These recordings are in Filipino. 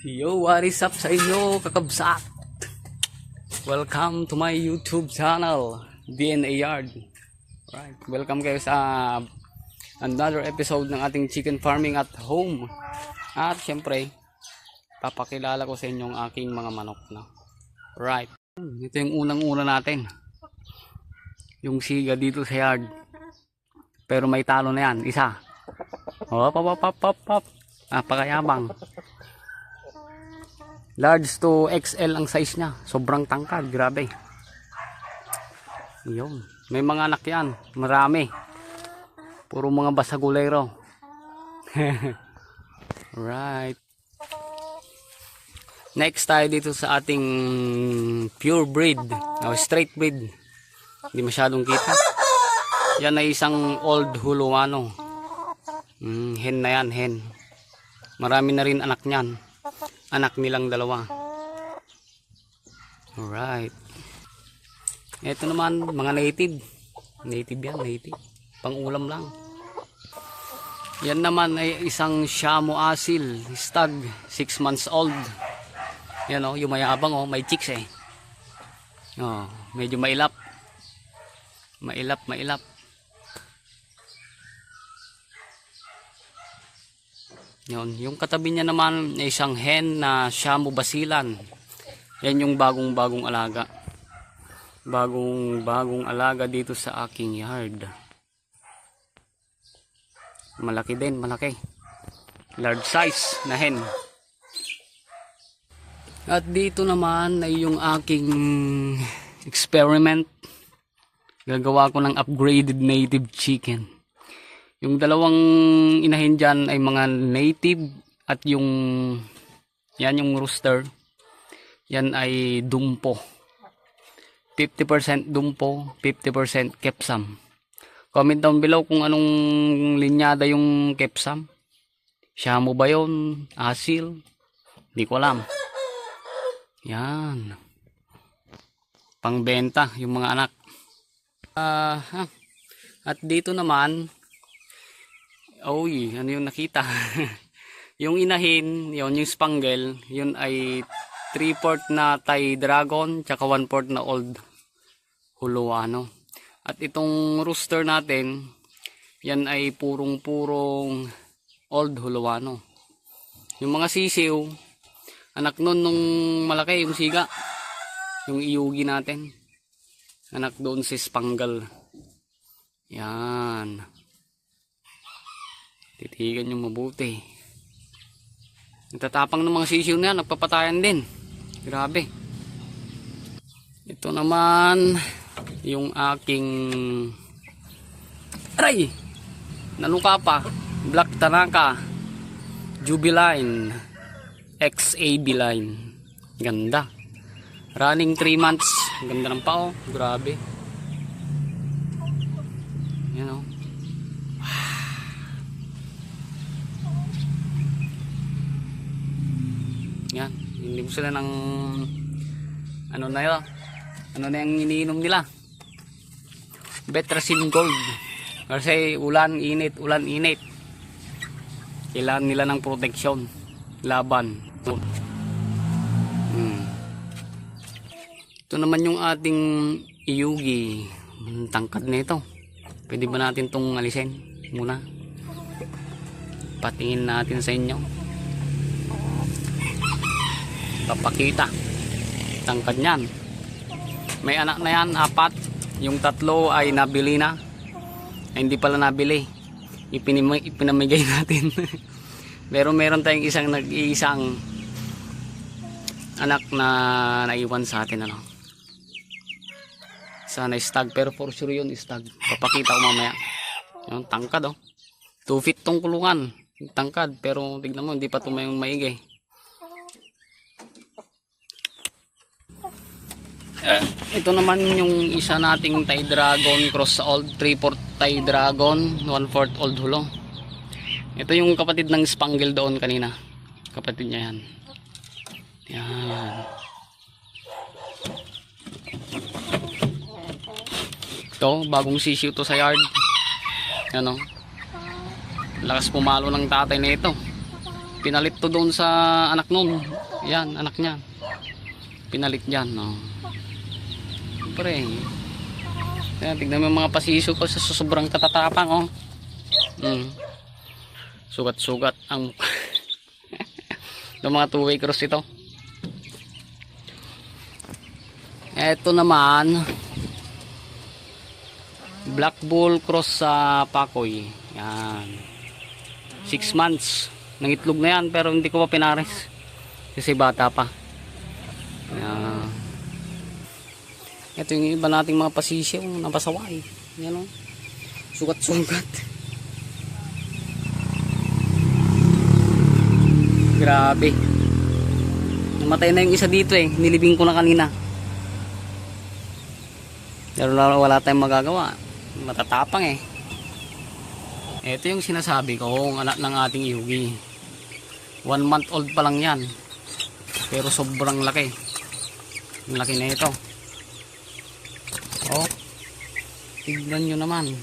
Yo, what is up sa inyo, kakabsat? Welcome to my YouTube channel, DNA Yard. Right, welcome kayo sa another episode ng ating chicken farming at home. At syempre, papakilala ko sa inyo ang aking mga manok na. Right, ito yung unang-una natin. Yung siga dito sa yard. Pero may talo na yan, isa. Hop, hop, hop, hop, hop. Napakayabang. Large to XL ang size niya. Sobrang tangkad. Grabe. Yun. May mga anak yan. Marami. Puro mga basagulero. Right. Next tayo dito sa ating pure breed. O straight breed. Hindi masyadong kita. Yan ay isang old Huluano. Hen na yan. Hen. Marami na rin anak niyan. Anak nilang dalawa. Alright. Ito naman mga native. Native yan, native. Pang-ulam lang. Yan naman ay isang Shamo Asil. Stag, 6 months old. Yan o, yung mayabang o, may chicks eh. Oh, medyo mailap. Mailap. Yun, yung katabi niya naman ay isang hen na Shamo Basilan. Yan yung bagong alaga. Bagong alaga dito sa aking yard. Malaki din, malaki. Large size na hen. At dito naman ay yung aking experiment. Gagawa ko ng upgraded native chicken. Yung dalawang inahin dyan ay mga native at yung rooster, yan ay dumpo. 50% dumpo, 50% kepsam. Comment down below kung anong linyada yung kepsam. Shamo ba yun? Asil? Hindi ko alam. Yan. Pangbenta yung mga anak. At dito naman, ano yung nakita? Yung inahin, yung spangle, yun ay 3/4 na Thai Dragon, tsaka 1/4 na Old Huluano. At itong rooster natin, yan ay purong Old Huluano. Yung mga sisiw, anak nun nung malaki, yung siga, yung iyugi natin. Anak doon si Spangle. Yan. Titigan nyo mabuti. Natatapang ng mga sisiw na yan, nagpapatayan din. Grabe. Ito naman yung aking aray! Nanuka pa. Black Tanaka Jubiline XAB line. Ganda. Running 3 months. Ganda ng pao. Grabe. Yan o. Yan, hindi mo sila ng ano na yung iniinom nila, Betracin Gold, kasi ulan init kailangan nila ng protection laban. Ito naman yung ating iyugi. Tangkad na ito. Pwede ba natin tong alisin muna? Patingin natin sa inyo. Papakita. Tangkad niyan. May anak na yan, 4. Yung 3 ay nabili na. Ay, hindi pala nabili. Ipinamigay natin. Pero meron tayong nag-iisang anak na naiwan sa atin. Sana stag, pero for sure yun stag. Papakita ko mamaya. Yung tangkad 2 feet tong kulungan. Tangkad, pero tignan mo, hindi pa tumayong maigi. Ito naman yung isa nating Thai Dragon cross old, 3/4 Thai Dragon, 1/4 Old Hulo. Ito yung kapatid ng Spangle doon kanina. Kapatid niya yan. Yan. Ito, bagong sisiw to sa yard. Ano? Lakas pumalo ng tatay na ito. Pinalit to doon sa anak nun. Yan, anak niya. Pinalit dyan. No. Siyempre. Yan, tignan mo yung mga pasisyo ko sa sobrang katatapang. Oh. Sugat-sugat ang yung mga two-way cross ito. Ito naman Black Bull cross sa Pakoy. Yan. 6 months. Nangitlog na yan pero hindi ko pa pinares. Kasi bata pa. Yan. Ito yung iba nating mga pasisyo. Napasaway. Yan o. Sugat-sugat. Grabe. Namatay na yung isa dito eh. Nilibing ko na kanina. Pero wala tayong magagawa. Matatapang eh. Ito yung sinasabi ko, anak ng ating Yugi. 1 month old pa lang yan. Pero sobrang laki. Ang laki na ito. Oh. Tignan nyo naman.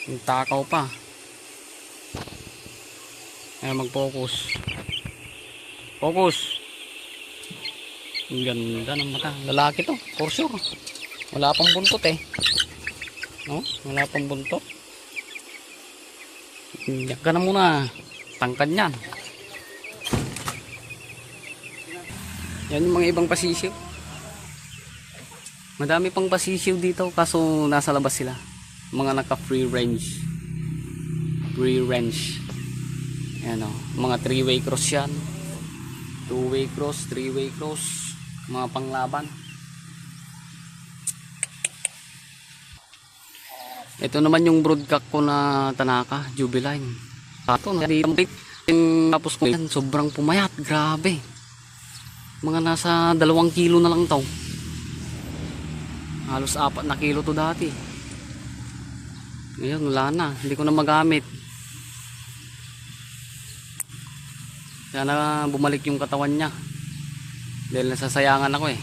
Yung takaw pa. Ay, mag-focus. Focus. Ang ganda ng mata. Lalaki to, for sure. Wala pang buntot eh. No? Wala pang buntot. Iyak ka na muna. Tangkad yan. Yan yung mga ibang pasisiw. Madami pang pasisiw dito kaso nasa labas sila. Mga naka free range. Free range. Yan o. Mga 3-way cross yan. 2-way cross, 3-way cross. Mga panglaban. Ito naman yung broodcock ko na Tanaka, Jubiline. Ito, tapos ko yan, sobrang pumayat, grabe. Mga nasa 2 kilo na lang to. Halos 4 na kilo to dati. Ngayon, wala na, hindi ko na magamit. Kaya na bumalik yung katawan niya. Dahil nasasayangan ako eh.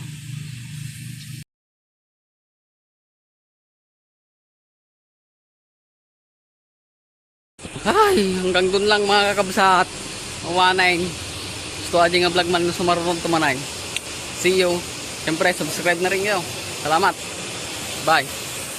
Ay, hanggang dun lang mga kakabsat. Mawanay. Gusto aja nga vlog man na sumarunong tumanay. See you. Siyempre, subscribe na rin kayo. Salamat. Bye.